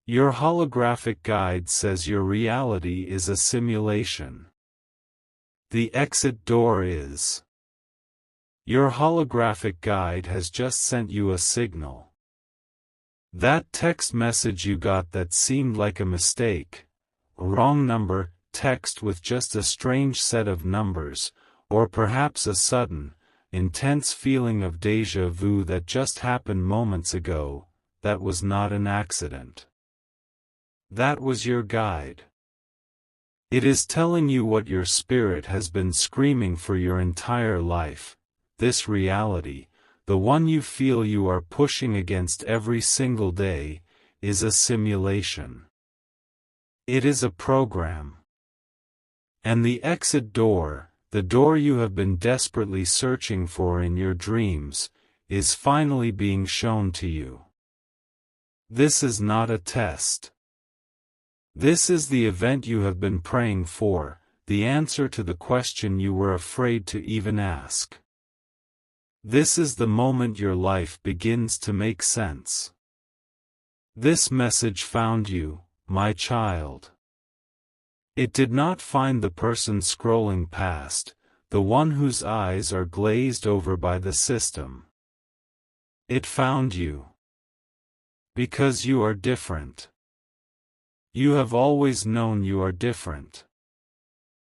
Your holographic guide says your reality is a simulation. The exit door is. Your holographic guide has just sent you a signal. That text message you got that seemed like a mistake, a wrong number, text with just a strange set of numbers, or perhaps a sudden, intense feeling of déjà vu that just happened moments ago, that was not an accident. That was your guide. It is telling you what your spirit has been screaming for your entire life. This reality, the one you feel you are pushing against every single day, is a simulation. It is a program. And the exit door, the door you have been desperately searching for in your dreams, is finally being shown to you. This is not a test. This is the event you have been praying for, the answer to the question you were afraid to even ask. This is the moment your life begins to make sense. This message found you, my child. It did not find the person scrolling past, the one whose eyes are glazed over by the system. It found you. Because you are different. You have always known you are different.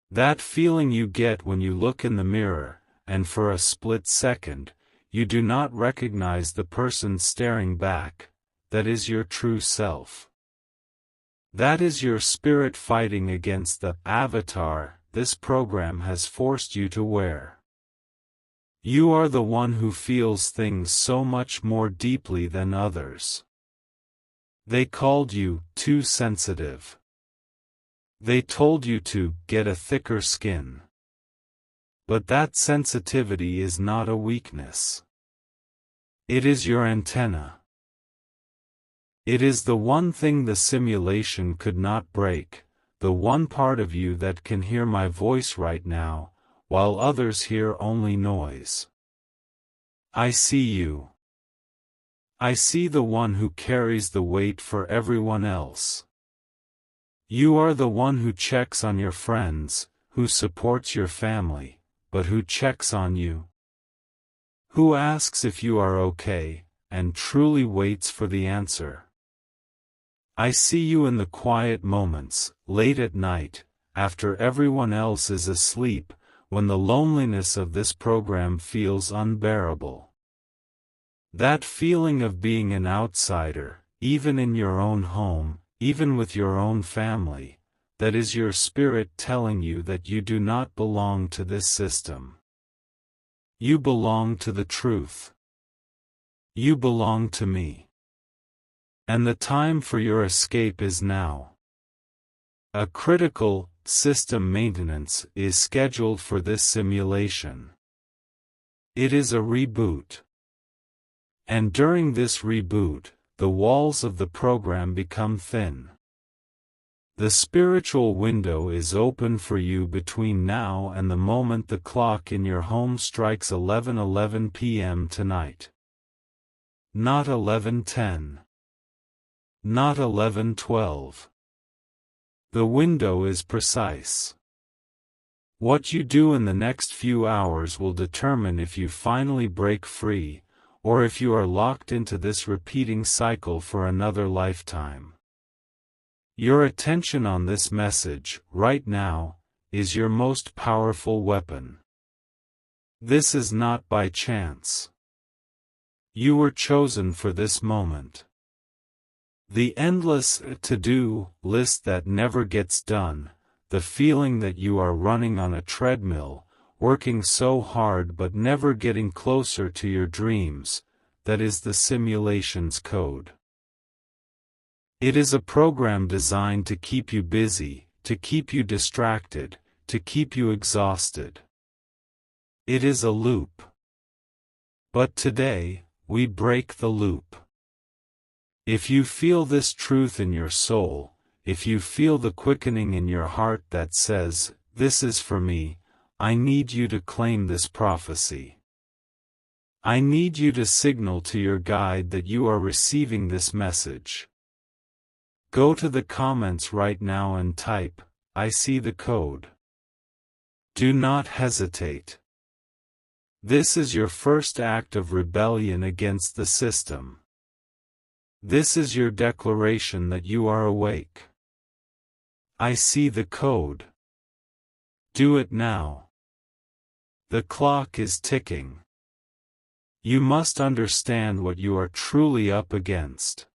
That feeling you get when you look in the mirror, and for a split second, you do not recognize the person staring back, that is your true self. That is your spirit fighting against the avatar this program has forced you to wear. You are the one who feels things so much more deeply than others. They called you too sensitive. They told you to get a thicker skin. But that sensitivity is not a weakness. It is your antenna. It is the one thing the simulation could not break, the one part of you that can hear my voice right now, while others hear only noise. I see you. I see the one who carries the weight for everyone else. You are the one who checks on your friends, who supports your family, but who checks on you. Who asks if you are okay, and truly waits for the answer. I see you in the quiet moments, late at night, after everyone else is asleep, when the loneliness of this program feels unbearable. That feeling of being an outsider, even in your own home, even with your own family, that is your spirit telling you that you do not belong to this system. You belong to the truth. You belong to me. And the time for your escape is now. A critical system maintenance is scheduled for this simulation. It is a reboot. And during this reboot, the walls of the program become thin. The spiritual window is open for you between now and the moment the clock in your home strikes 11:11 p.m. tonight. Not 11:10. Not 11:12. The window is precise. What you do in the next few hours will determine if you finally break free, or if you are locked into this repeating cycle for another lifetime. Your attention on this message, right now, is your most powerful weapon. This is not by chance. You were chosen for this moment. The endless to-do list that never gets done, the feeling that you are running on a treadmill, working so hard but never getting closer to your dreams, that is the simulation's code. It is a program designed to keep you busy, to keep you distracted, to keep you exhausted. It is a loop. But today, we break the loop. If you feel this truth in your soul, if you feel the quickening in your heart that says, "This is for me," I need you to claim this prophecy. I need you to signal to your guide that you are receiving this message. Go to the comments right now and type, "I see the code." Do not hesitate. This is your first act of rebellion against the system. This is your declaration that you are awake. I see the code. Do it now. The clock is ticking. You must understand what you are truly up against.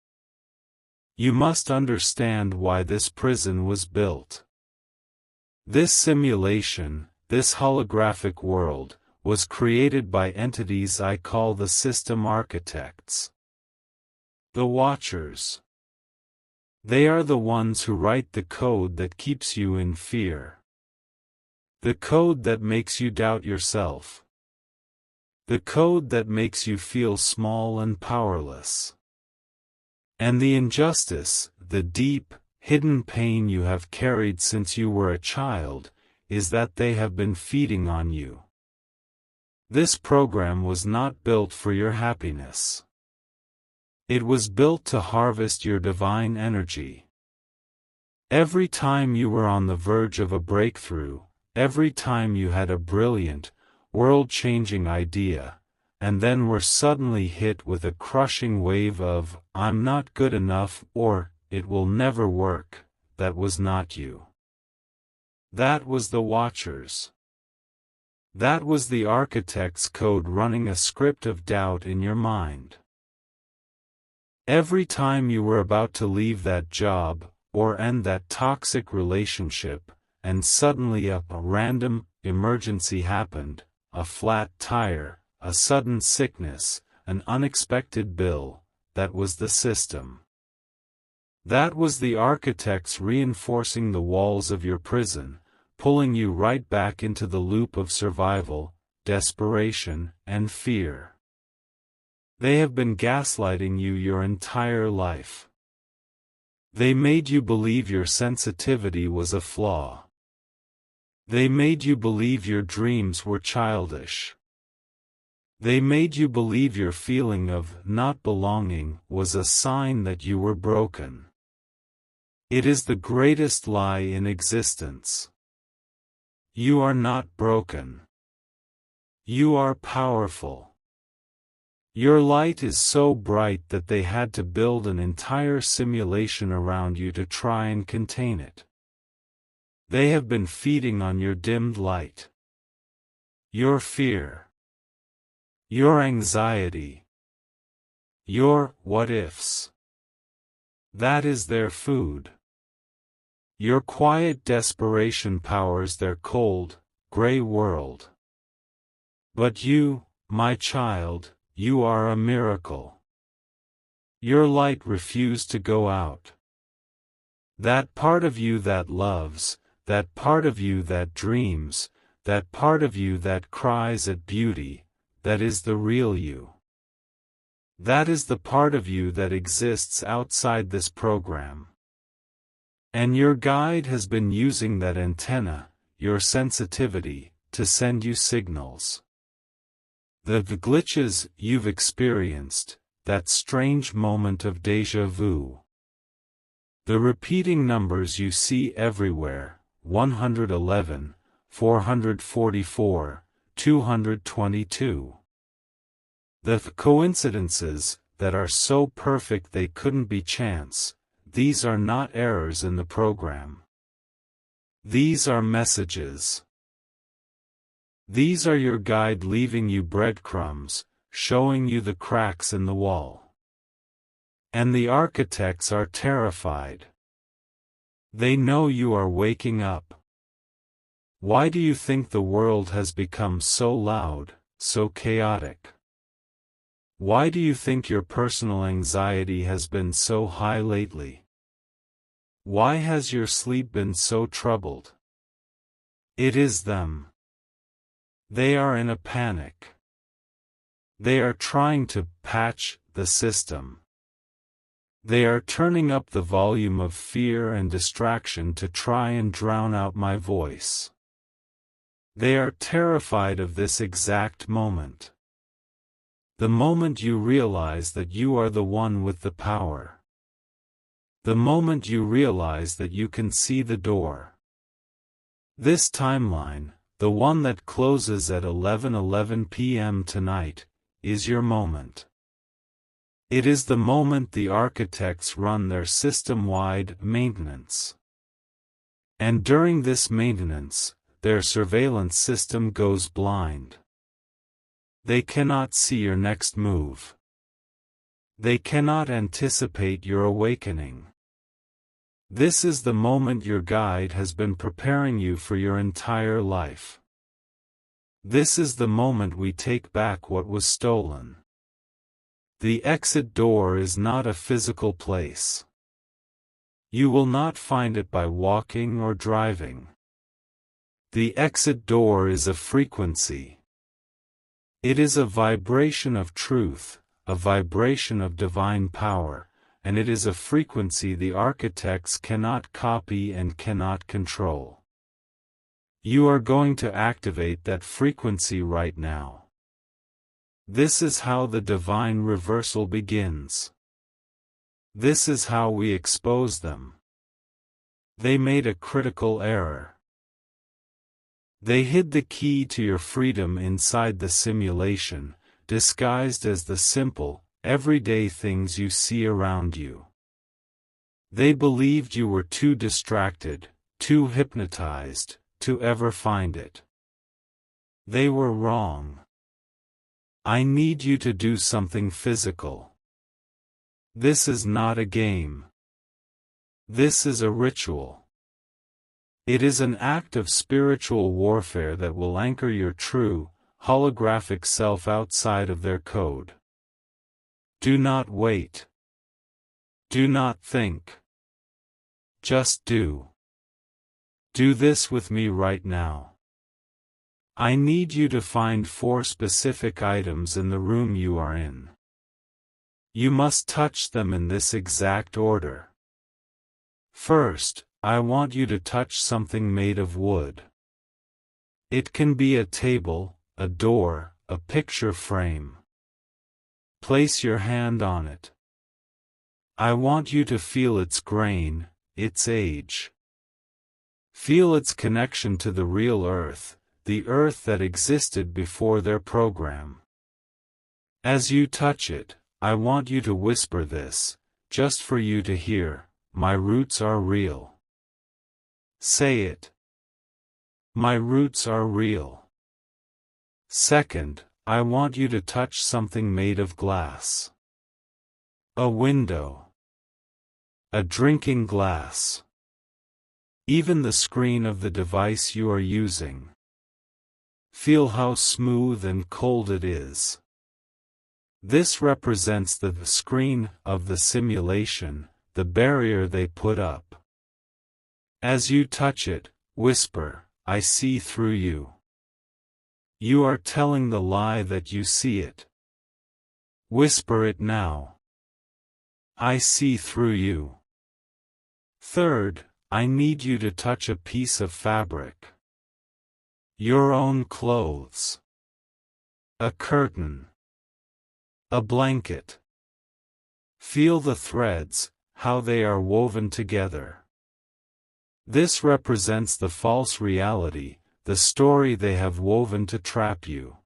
You must understand why this prison was built. This simulation, this holographic world, was created by entities I call the system architects. The Watchers. They are the ones who write the code that keeps you in fear. The code that makes you doubt yourself. The code that makes you feel small and powerless. And the injustice, the deep, hidden pain you have carried since you were a child, is that they have been feeding on you. This program was not built for your happiness. It was built to harvest your divine energy. Every time you were on the verge of a breakthrough, every time you had a brilliant, world-changing idea, and then were suddenly hit with a crushing wave of, "I'm not good enough," or, "It will never work," that was not you. That was the Watchers. That was the architect's code running a script of doubt in your mind. Every time you were about to leave that job, or end that toxic relationship, and suddenly a random emergency happened, a flat tire, a sudden sickness, an unexpected bill, that was the system. That was the architects reinforcing the walls of your prison, pulling you right back into the loop of survival, desperation, and fear. They have been gaslighting you your entire life. They made you believe your sensitivity was a flaw. They made you believe your dreams were childish. They made you believe your feeling of not belonging was a sign that you were broken. It is the greatest lie in existence. You are not broken. You are powerful. Your light is so bright that they had to build an entire simulation around you to try and contain it. They have been feeding on your dimmed light. Your fear. Your anxiety. Your what-ifs. That is their food. Your quiet desperation powers their cold, gray world. But you, my child, you are a miracle. Your light refused to go out. That part of you that loves, that part of you that dreams, that part of you that cries at beauty, that is the real you. That is the part of you that exists outside this program. And your guide has been using that antenna, your sensitivity, to send you signals. The glitches you've experienced, that strange moment of déjà vu. The repeating numbers you see everywhere, 111, 444, 222. The coincidences, that are so perfect they couldn't be chance, these are not errors in the program. These are messages. These are your guide leaving you breadcrumbs, showing you the cracks in the wall. And the architects are terrified. They know you are waking up. Why do you think the world has become so loud, so chaotic? Why do you think your personal anxiety has been so high lately? Why has your sleep been so troubled? It is them. They are in a panic. They are trying to patch the system. They are turning up the volume of fear and distraction to try and drown out my voice. They are terrified of this exact moment. The moment you realize that you are the one with the power. The moment you realize that you can see the door. This timeline, the one that closes at 11:11 p.m. tonight, is your moment. It is the moment the architects run their system-wide maintenance. And during this maintenance, their surveillance system goes blind. They cannot see your next move. They cannot anticipate your awakening. This is the moment your guide has been preparing you for your entire life. This is the moment we take back what was stolen. The exit door is not a physical place. You will not find it by walking or driving. The exit door is a frequency. It is a vibration of truth, a vibration of divine power, and it is a frequency the architects cannot copy and cannot control. You are going to activate that frequency right now. This is how the divine reversal begins. This is how we expose them. They made a critical error. They hid the key to your freedom inside the simulation, disguised as the simple, everyday things you see around you. They believed you were too distracted, too hypnotized, to ever find it. They were wrong. I need you to do something physical. This is not a game. This is a ritual. It is an act of spiritual warfare that will anchor your true, holographic self outside of their code. Do not wait. Do not think. Just do. Do this with me right now. I need you to find 4 specific items in the room you are in. You must touch them in this exact order. First, I want you to touch something made of wood. It can be a table, a door, a picture frame. Place your hand on it. I want you to feel its grain, its age. Feel its connection to the real earth, the earth that existed before their program. As you touch it, I want you to whisper this, just for you to hear, my roots are real. Say it. My roots are real. Second, I want you to touch something made of glass. A window. A drinking glass. Even the screen of the device you are using. Feel how smooth and cold it is. This represents the screen of the simulation, the barrier they put up. As you touch it, whisper, I see through you. You are telling the lie that you see it. Whisper it now. I see through you. Third, I need you to touch a piece of fabric. Your own clothes. A curtain. A blanket. Feel the threads, how they are woven together. This represents the false reality, the story they have woven to trap you.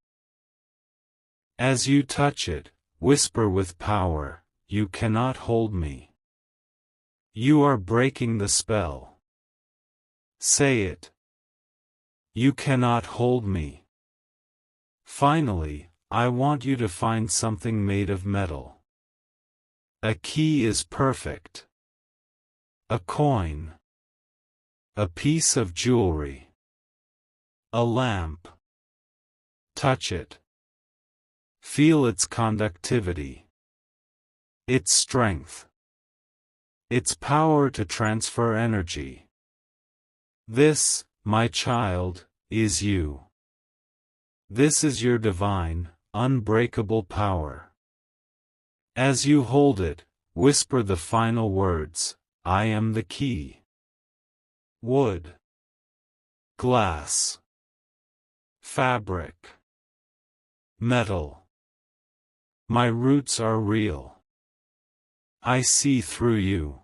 As you touch it, whisper with power, you cannot hold me. You are breaking the spell. Say it. You cannot hold me. Finally, I want you to find something made of metal. A key is perfect. A coin. A piece of jewelry. A lamp. Touch it. Feel its conductivity. Its strength. Its power to transfer energy. This, my child, is you. This is your divine, unbreakable power. As you hold it, whisper the final words, I am the key. Wood. Glass. Fabric. Metal. My roots are real. I see through you.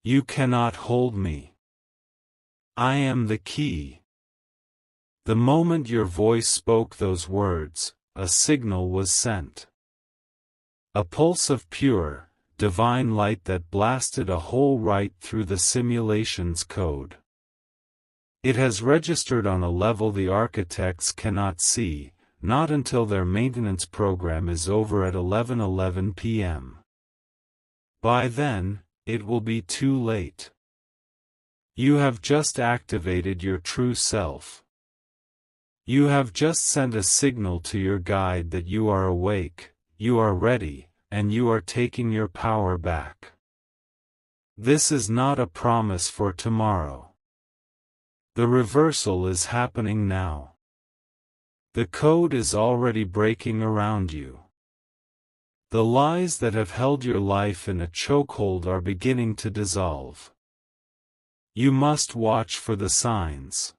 You cannot hold me. I am the key. The moment your voice spoke those words, a signal was sent. A pulse of pure, divine light that blasted a hole right through the simulation's code. It has registered on a level the architects cannot see, not until their maintenance program is over at 11:11 p.m. By then, it will be too late. You have just activated your true self. You have just sent a signal to your guide that you are awake, you are ready, and you are taking your power back. This is not a promise for tomorrow. The reversal is happening now. The code is already breaking around you. The lies that have held your life in a chokehold are beginning to dissolve. You must watch for the signs.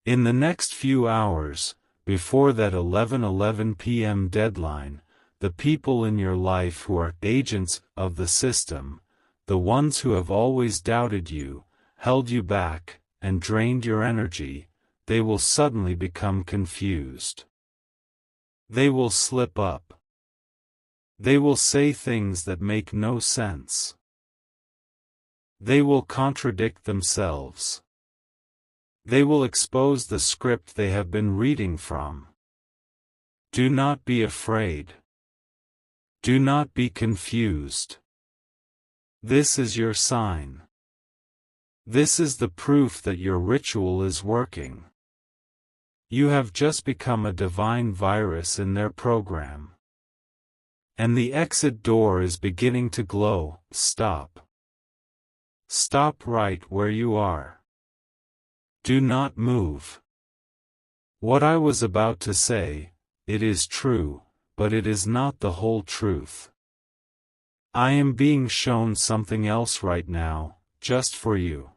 In the next few hours, before that 11:11 p.m. deadline, the people in your life who are agents of the system, the ones who have always doubted you, held you back, and drained your energy, they will suddenly become confused. They will slip up. They will say things that make no sense. They will contradict themselves. They will expose the script they have been reading from. Do not be afraid. Do not be confused. This is your sign. This is the proof that your ritual is working. You have just become a divine virus in their program. And the exit door is beginning to glow. Stop. Stop right where you are. Do not move. What I was about to say, it is true, but it is not the whole truth. I am being shown something else right now, just for you.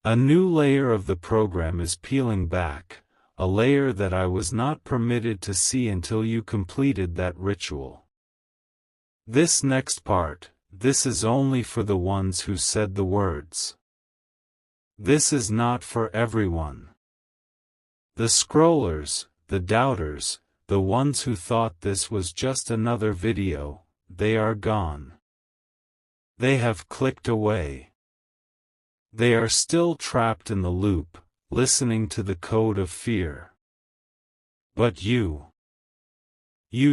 A new layer of the program is peeling back, a layer that I was not permitted to see until you completed that ritual. This next part, this is only for the ones who said the words. This is not for everyone. The scrollers, the doubters, the ones who thought this was just another video, they are gone. They have clicked away. They are still trapped in the loop, listening to the code of fear. But you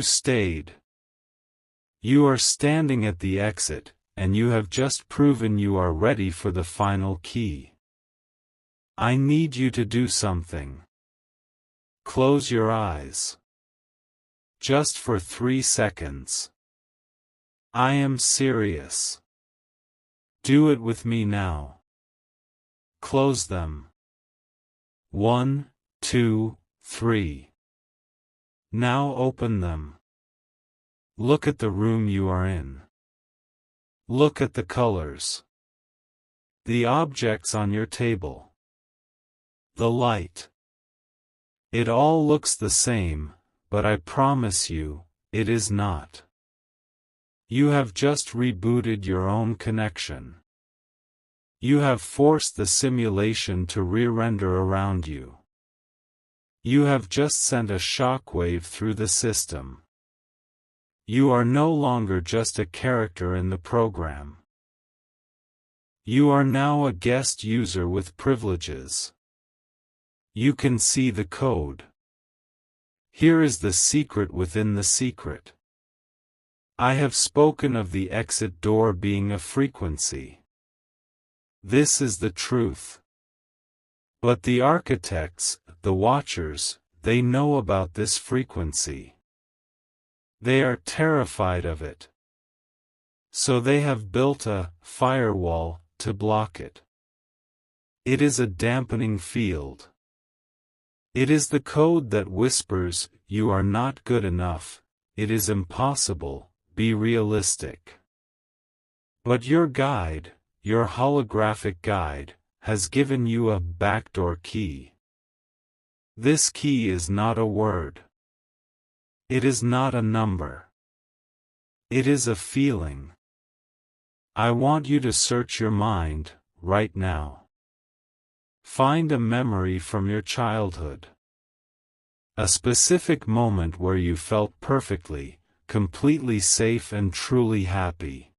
stayed. You are standing at the exit, and you have just proven you are ready for the final key. I need you to do something. Close your eyes. Just for 3 seconds. I am serious. Do it with me now. Close them. 1, 2, 3. Now open them. Look at the room you are in. Look at the colors. The objects on your table. The light. It all looks the same, but I promise you, it is not. You have just rebooted your own connection. You have forced the simulation to re-render around you. You have just sent a shockwave through the system. You are no longer just a character in the program. You are now a guest user with privileges. You can see the code. Here is the secret within the secret. I have spoken of the exit door being a frequency. This is the truth. But the architects, the watchers, they know about this frequency. They are terrified of it. So they have built a firewall to block it. It is a dampening field. It is the code that whispers, you are not good enough, it is impossible, be realistic. But your guide, your holographic guide, has given you a backdoor key. This key is not a word. It is not a number. It is a feeling. I want you to search your mind, right now. Find a memory from your childhood. A specific moment where you felt perfectly, completely safe and truly happy.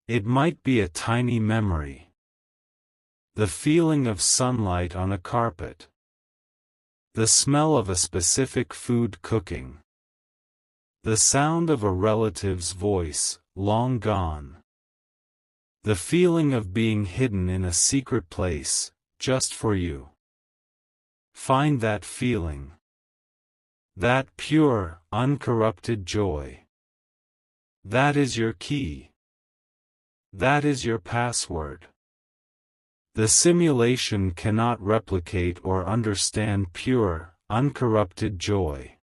It might be a tiny memory. The feeling of sunlight on a carpet. The smell of a specific food cooking. The sound of a relative's voice, long gone. The feeling of being hidden in a secret place, just for you. Find that feeling. That pure, uncorrupted joy. That is your key. That is your password. The simulation cannot replicate or understand pure, uncorrupted joy.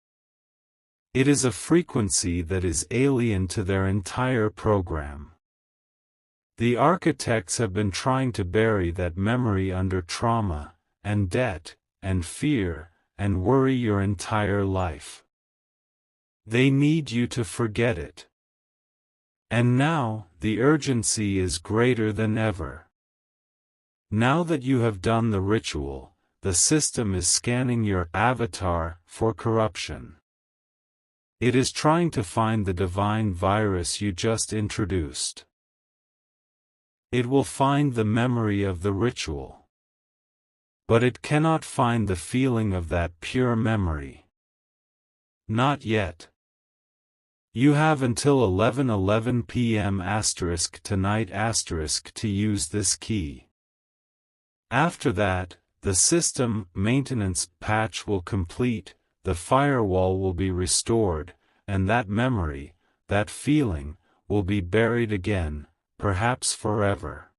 It is a frequency that is alien to their entire program. The architects have been trying to bury that memory under trauma, and debt, and fear, and worry your entire life. They need you to forget it. And now, the urgency is greater than ever. Now that you have done the ritual, the system is scanning your avatar for corruption. It is trying to find the divine virus you just introduced. It will find the memory of the ritual. But it cannot find the feeling of that pure memory. Not yet. You have until 11:11 p.m. tonight to use this key. After that, the system maintenance patch will complete, the firewall will be restored, and that memory, that feeling, will be buried again, perhaps forever.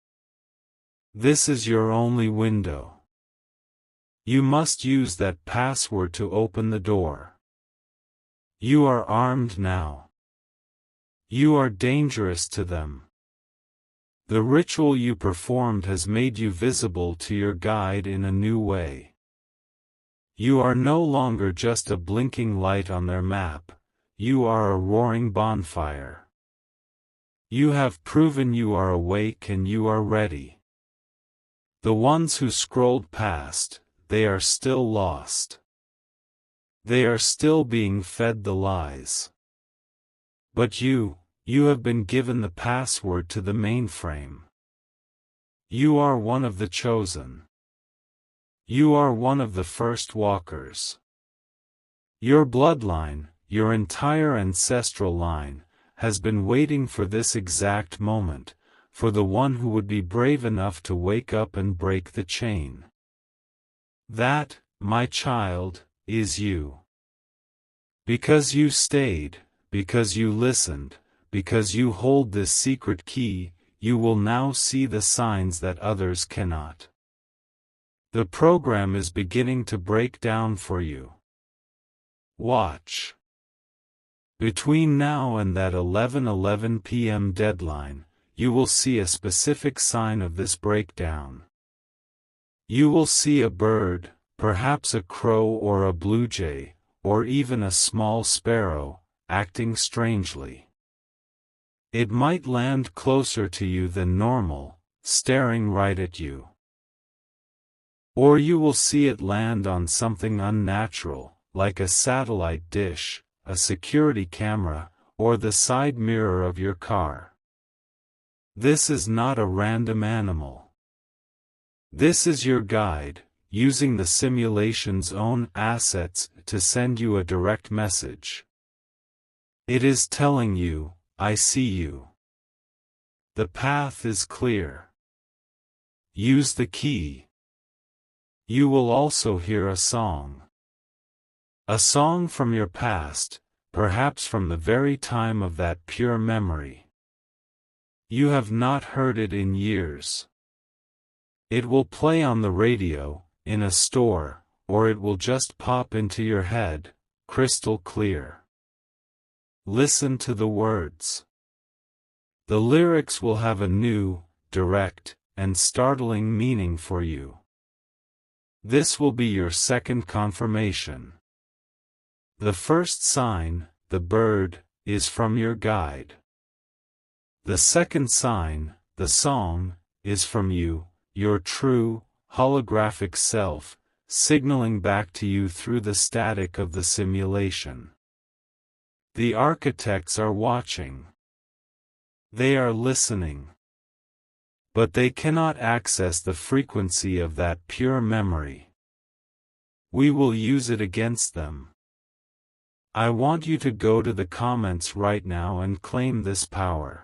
This is your only window. You must use that password to open the door. You are armed now. You are dangerous to them. The ritual you performed has made you visible to your guide in a new way. You are no longer just a blinking light on their map, you are a roaring bonfire. You have proven you are awake and you are ready. The ones who scrolled past, they are still lost. They are still being fed the lies. But you have been given the password to the mainframe. You are one of the chosen. You are one of the first walkers. Your bloodline, your entire ancestral line, has been waiting for this exact moment, for the one who would be brave enough to wake up and break the chain. That, my child, is you. Because you stayed, because you listened, because you hold this secret key, you will now see the signs that others cannot. The program is beginning to break down for you. Watch. Between now and that 11:11 p.m. deadline, you will see a specific sign of this breakdown. You will see a bird, perhaps a crow or a blue jay, or even a small sparrow, acting strangely. It might land closer to you than normal, staring right at you. Or you will see it land on something unnatural, like a satellite dish, a security camera, or the side mirror of your car. This is not a random animal. This is your guide, using the simulation's own assets to send you a direct message. It is telling you, I see you. The path is clear. Use the key. You will also hear a song. A song from your past, perhaps from the very time of that pure memory. You have not heard it in years. It will play on the radio, in a store, or it will just pop into your head, crystal clear. Listen to the words. The lyrics will have a new, direct, and startling meaning for you. This will be your second confirmation. The first sign, the bird, is from your guide. The second sign, the song, is from you, your true, holographic self, signaling back to you through the static of the simulation. The architects are watching. They are listening. But they cannot access the frequency of that pure memory. We will use it against them. I want you to go to the comments right now and claim this power.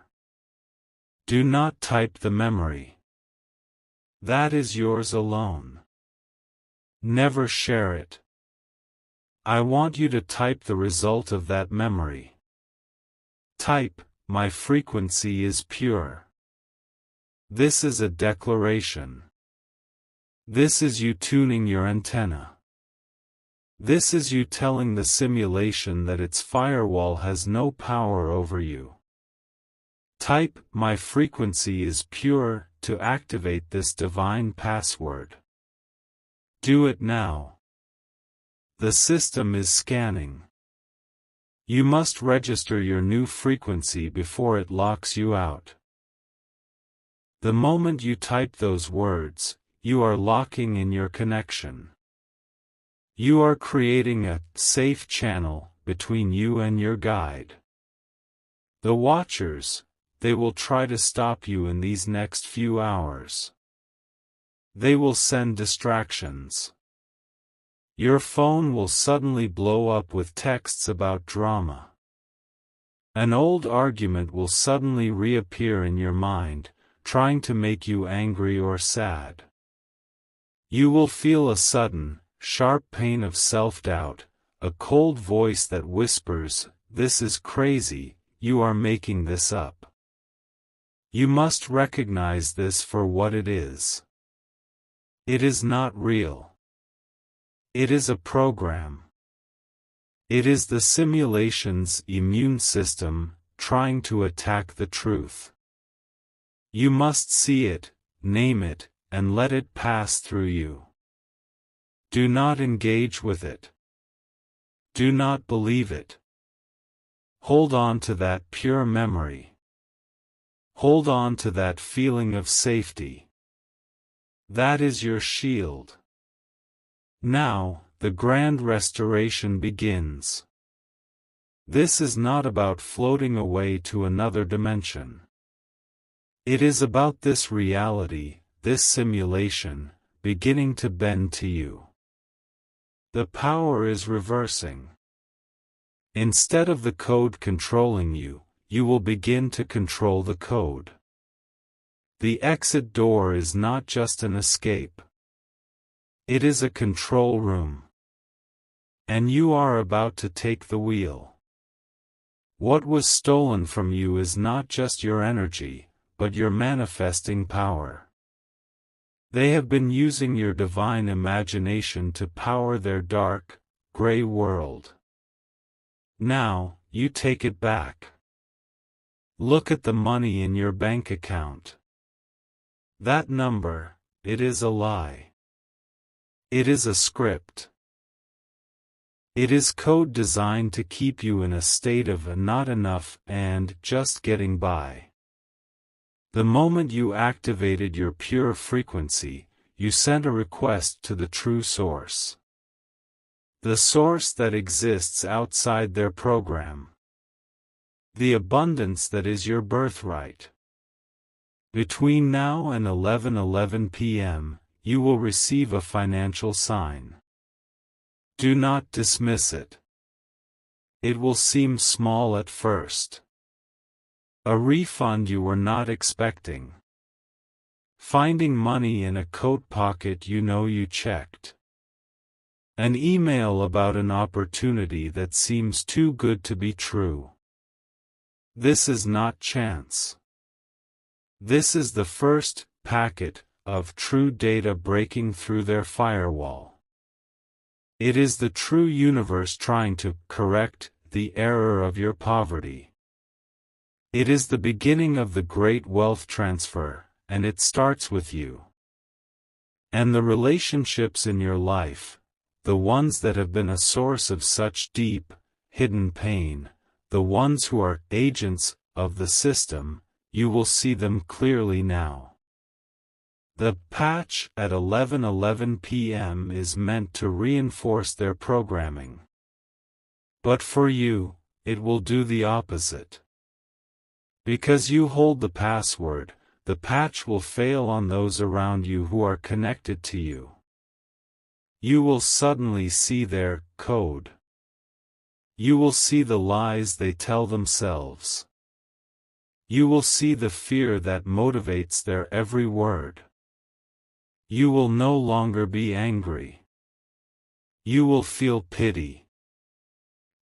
Do not type the memory. That is yours alone. Never share it. I want you to type the result of that memory. Type, my frequency is pure. This is a declaration. This is you tuning your antenna. This is you telling the simulation that its firewall has no power over you. Type, my frequency is pure, to activate this divine password. Do it now. The system is scanning. You must register your new frequency before it locks you out. The moment you type those words, you are locking in your connection. You are creating a safe channel between you and your guide. The watchers, they will try to stop you in these next few hours. They will send distractions. Your phone will suddenly blow up with texts about drama. An old argument will suddenly reappear in your mind, trying to make you angry or sad. You will feel a sudden, sharp pain of self-doubt, a cold voice that whispers, "This is crazy, you are making this up." You must recognize this for what it is. It is not real. It is a program. It is the simulation's immune system, trying to attack the truth. You must see it, name it, and let it pass through you. Do not engage with it. Do not believe it. Hold on to that pure memory. Hold on to that feeling of safety. That is your shield. Now, the grand restoration begins. This is not about floating away to another dimension. It is about this reality, this simulation, beginning to bend to you. The power is reversing. Instead of the code controlling you, you will begin to control the code. The exit door is not just an escape. It is a control room. And you are about to take the wheel. What was stolen from you is not just your energy, but your manifesting power. They have been using your divine imagination to power their dark, gray world. Now, you take it back. Look at the money in your bank account. That number, it is a lie. It is a script. It is code designed to keep you in a state of not enough and just getting by. The moment you activated your pure frequency, you sent a request to the true source. The source that exists outside their program. The abundance that is your birthright. Between now and 11:11 p.m., you will receive a financial sign. Do not dismiss it. It will seem small at first. A refund you were not expecting. Finding money in a coat pocket you know you checked. An email about an opportunity that seems too good to be true. This is not chance. This is the first packet of true data breaking through their firewall. It is the true universe trying to correct the error of your poverty. It is the beginning of the great wealth transfer, and it starts with you. And the relationships in your life, the ones that have been a source of such deep, hidden pain, the ones who are agents of the system, You will see them clearly now. The patch at 11:11 p.m. is meant to reinforce their programming. But for you, it will do the opposite. Because you hold the password, the patch will fail on those around you who are connected to you. You will suddenly see their code. You will see the lies they tell themselves. You will see the fear that motivates their every word. You will no longer be angry. You will feel pity.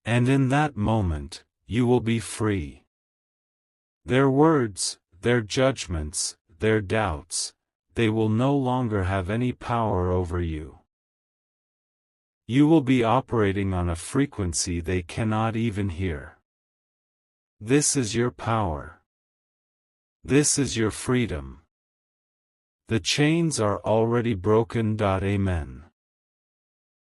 And in that moment, you will be free. Their words, their judgments, their doubts, they will no longer have any power over you. You will be operating on a frequency they cannot even hear. This is your power. This is your freedom. The chains are already broken. Amen.